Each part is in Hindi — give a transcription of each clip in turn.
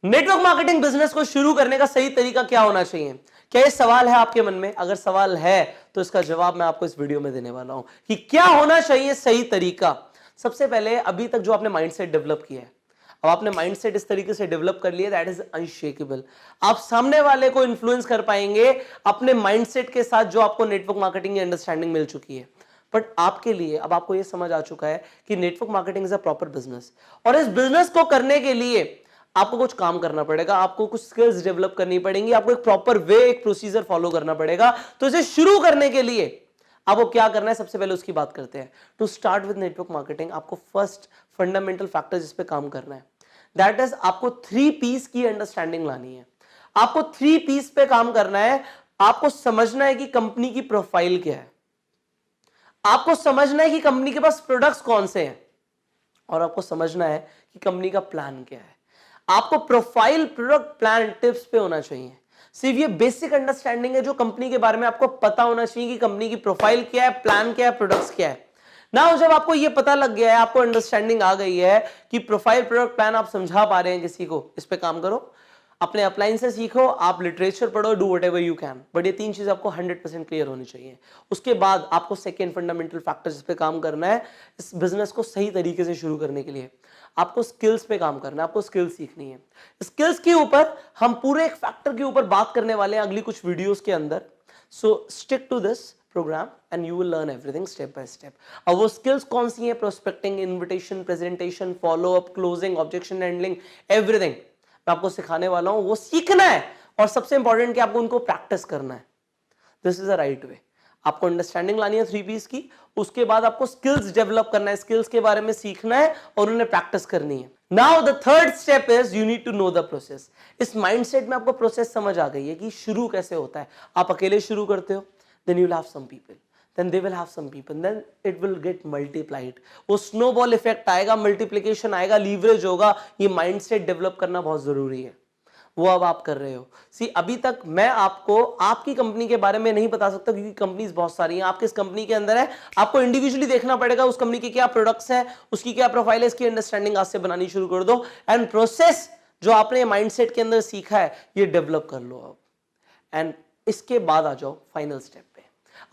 नेटवर्क मार्केटिंग बिजनेस को शुरू करने का सही तरीका क्या होना चाहिए? क्या ये सवाल है आपके मन में? अगर सवाल है तो इसका जवाब मैं आपको इस वीडियो में देने वाला हूं कि क्या होना चाहिए सही तरीका। सबसे पहले अभी तक जो आपने माइंडसेट डेवलप किया है, अब आपने माइंडसेट इस तरीके से डेवलप कर लिया, दैट इज अनशेकेबल। आप सामने वाले को इन्फ्लुएंस कर पाएंगे अपने माइंडसेट के साथ जो आपको नेटवर्क मार्केटिंग की अंडरस्टैंडिंग मिल चुकी है। बट आपके लिए अब आपको यह समझ आ चुका है कि network marketing is a proper business, और इस बिजनेस को करने के लिए आपको कुछ काम करना पड़ेगा, आपको कुछ स्किल्स डेवलप करनी पड़ेंगी, आपको एक प्रॉपर वे, एक प्रोसीजर फॉलो करना पड़ेगा। तो इसे शुरू करने के लिए आपको क्या करना है, सबसे पहले उसकी बात करते हैं। To start with network marketing आपको फर्स्ट फंडामेंटल फैक्टर जिस पे काम करना है, दैट इज आपको 3 P's की अंडरस्टैंडिंग लानी है। आपको 3 P's पे काम करना है। आपको समझना है कि कंपनी की प्रोफाइल क्या है, आपको समझना है कि कंपनी के पास प्रोडक्ट्स कौन से हैं, और आपको समझना है कि कंपनी का प्लान क्या है। आपको प्रोफाइल, प्रोडक्ट, प्लान, टिप्स पे होना चाहिए। सिर्फ ये बेसिक अंडरस्टैंडिंग है जो कंपनी के बारे में आपको पता होना चाहिए कि कंपनी की प्रोफाइल क्या है, प्लान क्या है, प्रोडक्ट्स क्या है ना। जब आपको ये पता लग गया है, आपको अंडरस्टैंडिंग आ गई है कि प्रोफाइल, प्रोडक्ट, प्लान आप समझा पा रहे हैं किसी को, इस पे काम करो। अपने अपलाइन से सीखो, आप लिटरेचर पढ़ो, do whatever you can, but ये 3 चीज आपको 100% क्लियर होनी चाहिए। उसके बाद आपको सेकेंड फंडामेंटल फैक्टर जिस पे काम करना है इस बिजनेस को सही तरीके से शुरू करने के लिए, आपको स्किल्स पे काम करना है, आपको स्किल्स सीखनी है। स्किल्स के ऊपर हम पूरे एक फैक्टर के ऊपर बात करने वाले हैं अगली कुछ वीडियोस के अंदर। So stick to this programme and you will learn everything step by step. अब वो स्किल्स कौन सी हैं? Prospecting, invitation, presentation, follow up, closing, objection handling, everything मैं आपको सिखाने वाला हूं। वो सीखना है और सबसे इंपॉर्टेंट कि आपको उनको प्रैक्टिस करना है। This is the right way. आपको अंडरस्टैंडिंग लानी है 3 P's की, उसके बाद आपको स्किल्स डेवलप करना है, स्किल्स के बारे में सीखना है और उन्हें प्रैक्टिस करनी है। Now the third step is you need to know the process. इस माइंडसेट में आपको प्रोसेस समझ आ गई है कि शुरू कैसे होता है। आप अकेले शुरू करते हो, then you will have some people, then they will have some people, then it will get multiplied। वो स्नोबॉल इफेक्ट आएगा, मल्टीप्लिकेशन आएगा, लीवरेज होगा। ये माइंडसेट डेवलप करना बहुत जरूरी है, वो अब आप कर रहे हो। सी अभी तक मैं आपको आपकी कंपनी के बारे में नहीं बता सकता क्योंकि कंपनीज बहुत सारी हैं। आप किस कंपनी के अंदर है आपको इंडिविजुअली देखना पड़ेगा, उस कंपनी के क्या प्रोडक्ट्स हैं, उसकी क्या प्रोफाइल है, इसकी अंडरस्टैंडिंग आज से बनानी शुरू कर दो। एंड प्रोसेस जो आपने माइंडसेट के अंदर सीखा है ये डेवलप कर लो अब। एंड इसके बाद आ जाओ फाइनल स्टेप पे।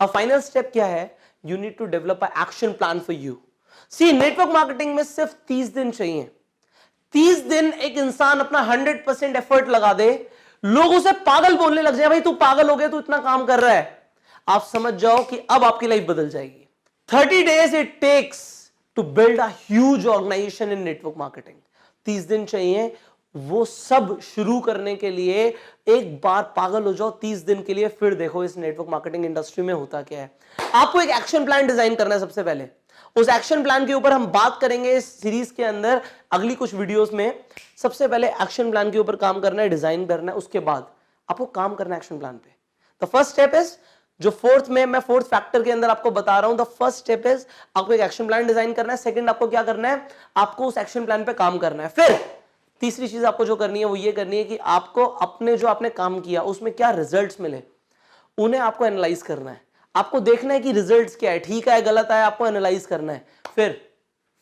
अब फाइनल स्टेप क्या है? You need to develop a action plan for you. See network marketing में सिर्फ 30 दिन चाहिए। 30 दिन एक इंसान अपना 100% एफर्ट लगा दे, लोग उसे पागल बोलने लग जाए, भाई तू पागल हो गया, तू इतना काम कर रहा है। आप समझ जाओ कि अब आपकी लाइफ बदल जाएगी। 30 days it takes to build a huge organisation in network marketing. 30 दिन चाहिए वो सब शुरू करने के लिए। एक बार पागल हो जाओ 30 दिन के लिए, फिर देखो इस नेटवर्क मार्केटिंग इंडस्ट्री में होता क्या है। आपको एक एक्शन प्लान डिजाइन करना है सबसे पहले। उस एक्शन प्लान के ऊपर हम बात करेंगे इस सीरीज के अंदर अगली कुछ वीडियोस में। सबसे पहले एक्शन प्लान के ऊपर काम करना है, डिजाइन करना है, उसके बाद आपको काम करना है एक्शन प्लान पे। द फर्स्ट स्टेप इज जो मैं फोर्थ फैक्टर के अंदर आपको बता रहा हूं, द फर्स्ट स्टेप इज आपको एक एक्शन प्लान डिजाइन करना है। सेकंड आपको क्या करना है, आपको उस एक्शन प्लान पे काम करना है। फिर तीसरी चीज आपको जो करनी है वो ये करनी है कि आपको अपने जो आपने काम किया उसमें क्या रिजल्ट्स मिले उन्हें आपको एनालाइज करना है। आपको देखना है कि रिजल्ट्स क्या है, ठीक है गलत है, आपको एनालाइज करना है। फिर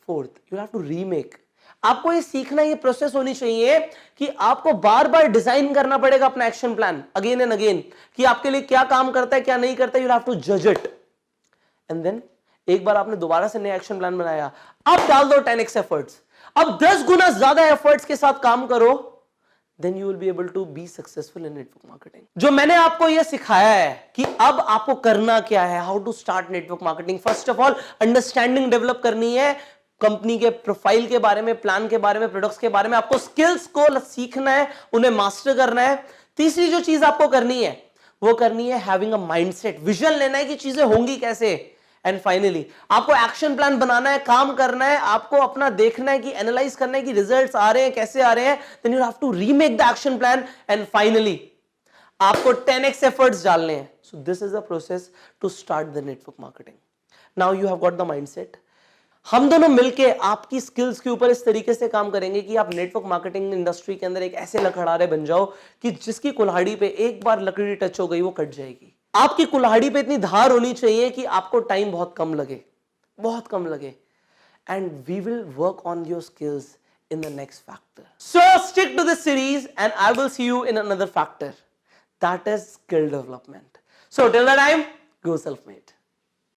fourth you have to remake. आपको ये सीखना, ये प्रोसेस होनी चाहिए कि आपको बार बार डिजाइन करना पड़ेगा अपना action plan again and again कि आपके लिए क्या काम करता है क्या नहीं करता। यू हैव टू जज इट एंड देन एक बार आपने दोबारा से नया एक्शन प्लान बनाया, अब डाल दो 10x एफर्ट्स। अब 10 गुना ज्यादा एफर्ट्स के साथ काम करो, then you will be able to be successful in network marketing। जो मैंने आपको यह सिखाया है कि अब आपको करना क्या है, how to start network marketing. First of all understanding develop करनी है कंपनी के प्रोफाइल के बारे में, प्लान के बारे में, प्रोडक्ट्स के बारे में। आपको स्किल्स को सीखना है, उन्हें मास्टर करना है। तीसरी जो चीज आपको करनी है वो करनी है हैविंग अ माइंडसेट, विजन लेना है कि चीजें होंगी कैसे। एंड फाइनली आपको एक्शन प्लान बनाना है, काम करना है, आपको अपना देखना है कि एनालाइज करना है कि रिजल्ट्स आ रहे हैं कैसे आ रहे हैं। Then you have to remake the action plan and finally आपको 10x एफर्ट्स डालने हैं। So this is the process to start the network marketing. Now you have got the mindset. हम दोनों मिलके आपकी स्किल्स के ऊपर इस तरीके से काम करेंगे कि आप नेटवर्क मार्केटिंग इंडस्ट्री के अंदर एक ऐसे लकड़हारे बन जाओ कि जिसकी कुल्हाड़ी पे एक बार लकड़ी टच हो गई वो कट जाएगी। आपकी कुल्हाड़ी पे इतनी धार होनी चाहिए कि आपको टाइम बहुत कम लगे, बहुत कम लगे। And we will work on your skills in the next factor. So stick to this series and I will see you in another factor. That is skill development. So till the time, go self-made.